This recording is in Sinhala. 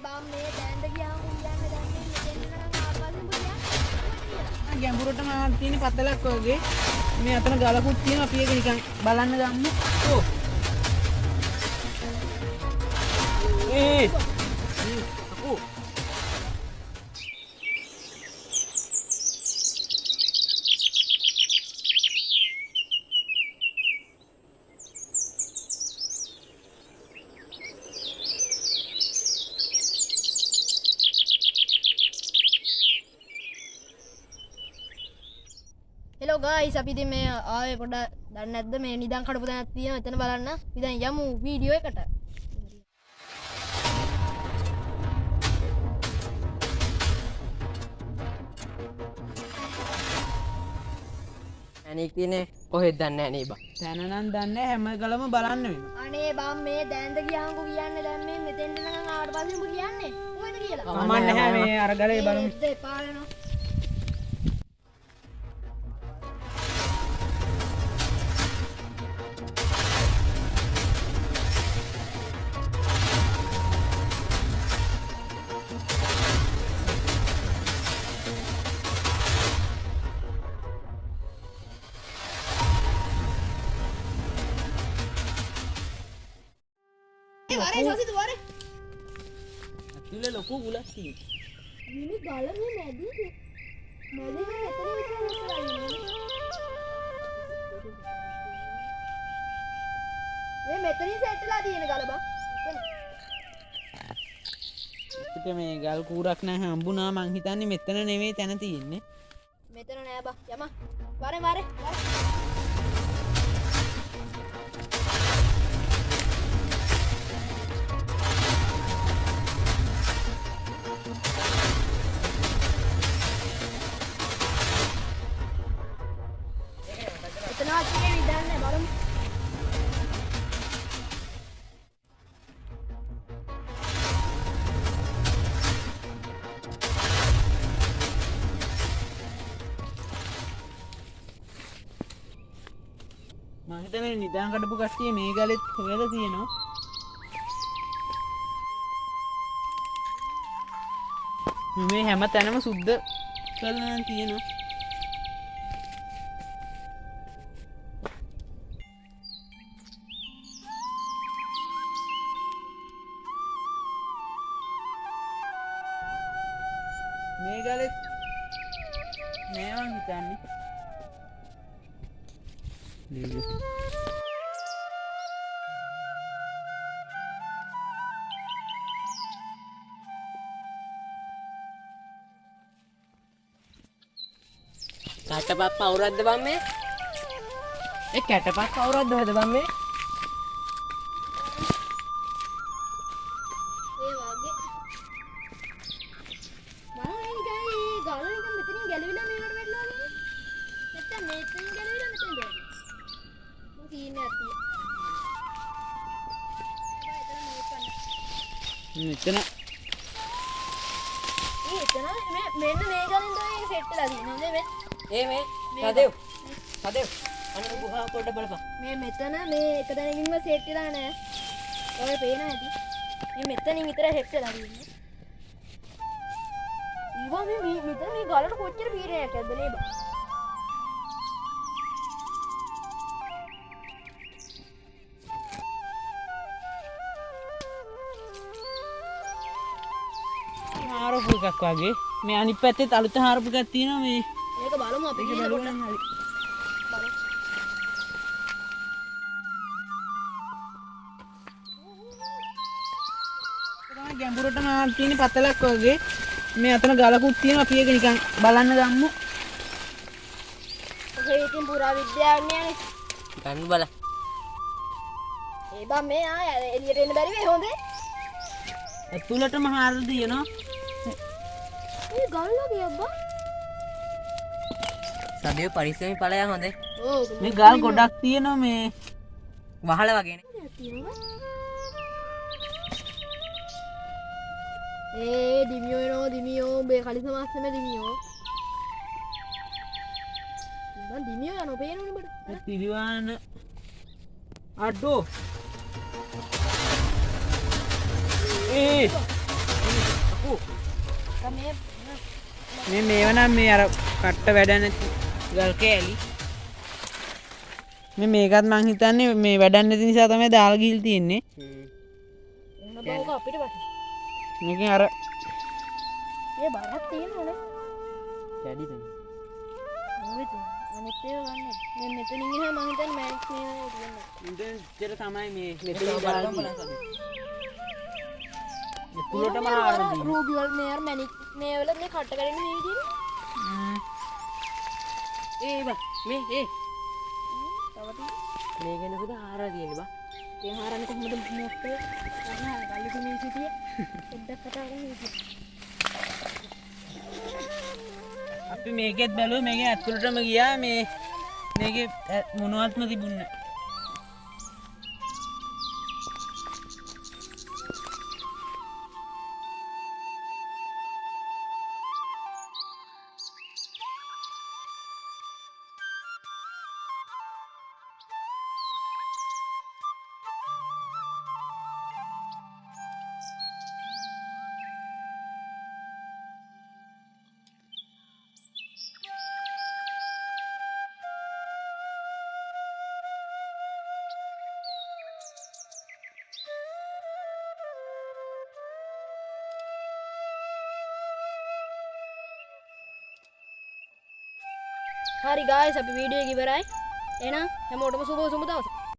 බම් මේ දැන්ද ගියාම උයන්නේ දැන් මේ මෙතෙන් නම් ආපස්සෙන් පුරියන්නේ. ගැඹුරටම තියෙන පතලක් වගේ මේ අතන ගලකුත් තියෙනවා අපි ඒක නිකන් බලන්න ගමු. ඕ. අපෝ. හෙලෝ ගයිස් අපි ඉතින් මේ ආවේ පොඩ දන්නේ නැද්ද මේ නිදන් කඩපු තැනක් තියෙනවා එතන බලන්න. අපි දැන් යමු වීඩියෝ එකට. ඇනික් තියනේ කොහෙද දන්නේ නැහැ නේ බං. තැන නම් දන්නේ හැම ගලම බලන්න වෙනවා. අනේ බම් මේ දැන්ද ගියාම කියන්නේ දැන් මේ මෙතෙන් නම් ආවට පස්සේ පුරියන්නේ. කොහෙද කියලා? කමන්න නැහැ මේ අර ගලේ බලමු. ඒ පාලනවා. අरे සෝසි දුවරේ. ඇතුලේ ලොකු ගුලක් තියෙනවා. මිනි ගල මේ නැදී. නැදී මෙතන විතර මේ මෙතනින් සෙට්ලා තියෙන ගල බං. අපිට මේ ගල් කූරක් නැහැ හම්බුණා මං හිතන්නේ මෙතන නෙවෙයි තැන තියෙන්නේ. මෙතන නෑ බං. යම. වරේ වරේ. එතන තියෙන විදන්නේ බලමු. මං හිතන්නේ නිදාන් කඩපු කට්ටිය මේ ගලෙත් හොයලා තියෙනවා. මේ හැම තැනම සුද්ධ කරලා නම් තියෙනවා. මේ ගලෙත් මේ මං හිතන්නේ කටපත් පවුරක්ද බං මේ? ඒ කැටපත් පවුරක්ද හොද බං මේ? ඒ වගේ. බලන්න නිකන් ගල නිකන් මෙතනින් ගැලවිලා මේකට වැටලා වගේ. නැත්තම් මෙතනින් ගැලවිලා මෙතෙන් දැන්. මොකද තියෙන්නේ ඇති. මෙතන එතන මෙන්න මේ ගලින් තමයි සෙට්ලා තියෙන්නේ. හොඳේ මේ. ඒ මේ සදෙව්. සදෙව්. අනේ ගුහාව පොඩ්ඩක් බලපන්. මේ මෙතන මේ එක තැනකින්ම සෙට් වෙලා නැහැ. ඔය පේන ඇති. මේ මෙතනින් විතර සෙට් වෙලා තියෙන්නේ. ඊවා මේ මෙතන මේ ගලට කොච්චර පීරණයක් ඇද්ද නේ බා. හාරපු එකක් වගේ මේ අනිත් පැත්තේ අලුත හාරපු එකක් තියෙනවා මේ මේක බලමු අපි ඒක ගිහලා බලුවනම් හරි. බලමු. තමයි ගැඹුරටම තියෙන පතලක් වගේ මේ අතන ගලකුත් තියෙනවා අපි ඒක නිකන් බලන්න ගමු. ඔකේ ඉතින් පුරා විද්‍යාඥයානේ. ගන්න බල. ඒ බම් මේ එළියට එන්න බැරි වෙයි හොඳේ. ඇතුළටම හාරලා තියෙනවා. මේ ගල් වගේ අබ්බා. සදෙව් පරිස්සමෙන් ඵලයා හොඳේ. ඔව් මේ ගල් ගොඩක් තියෙනවා මේ වහල වගේනේ. දිමියෝ එනවා දිමියෝ මේ කලිස මාස්සෙම දිමියෝ. මං දිමියෝ යනවා පේනවනේ බඩ. තිරිවාන අඩෝ මේ මේව නම් මේ අර කට්ට වැඩ නැති ගල් කෑලි. මේකත් මං හිතන්නේ මේ වැඩක් නැති නිසා තමයි දාලා ගිහින් තියෙන්නේ. අපිට මේකෙන් අර ඒ බරක් තියෙනවනේ. කැඩිද? මොකද? අනිත් ඒවා ගන්න. මේ මෙතනින් ගියාම මං හිතන්නේ මැනික් මේවා තියෙනවා. ඉතින් ඉතර තමයි මේ මෙතන දාලා පුරටම ආරම්භ. රූබි වල මේ අර මැනික් මේ වල මේ කට කඩන මේ විදිහට. ඒ බා මේ ඒ තව තියෙන. මේ ගැන පුදා හාරලා තියෙන්නේ බා. ඒ හාරන්නේ කොහොමද මොකක්ද? අන්න ගල්ලි තුනේ සිටිය. පොඩ්ඩක් කතා කරමු. අපි මේකෙත් බැලුවා මේකේ ඇතුළටම ගියා මේකේ මොනවත්ම තිබුණේ නැහැ. හරි ගායිස් අපි වීඩියෝ එක ඉවරයි. එහෙනම් හැමෝටම සුබ දවසක්.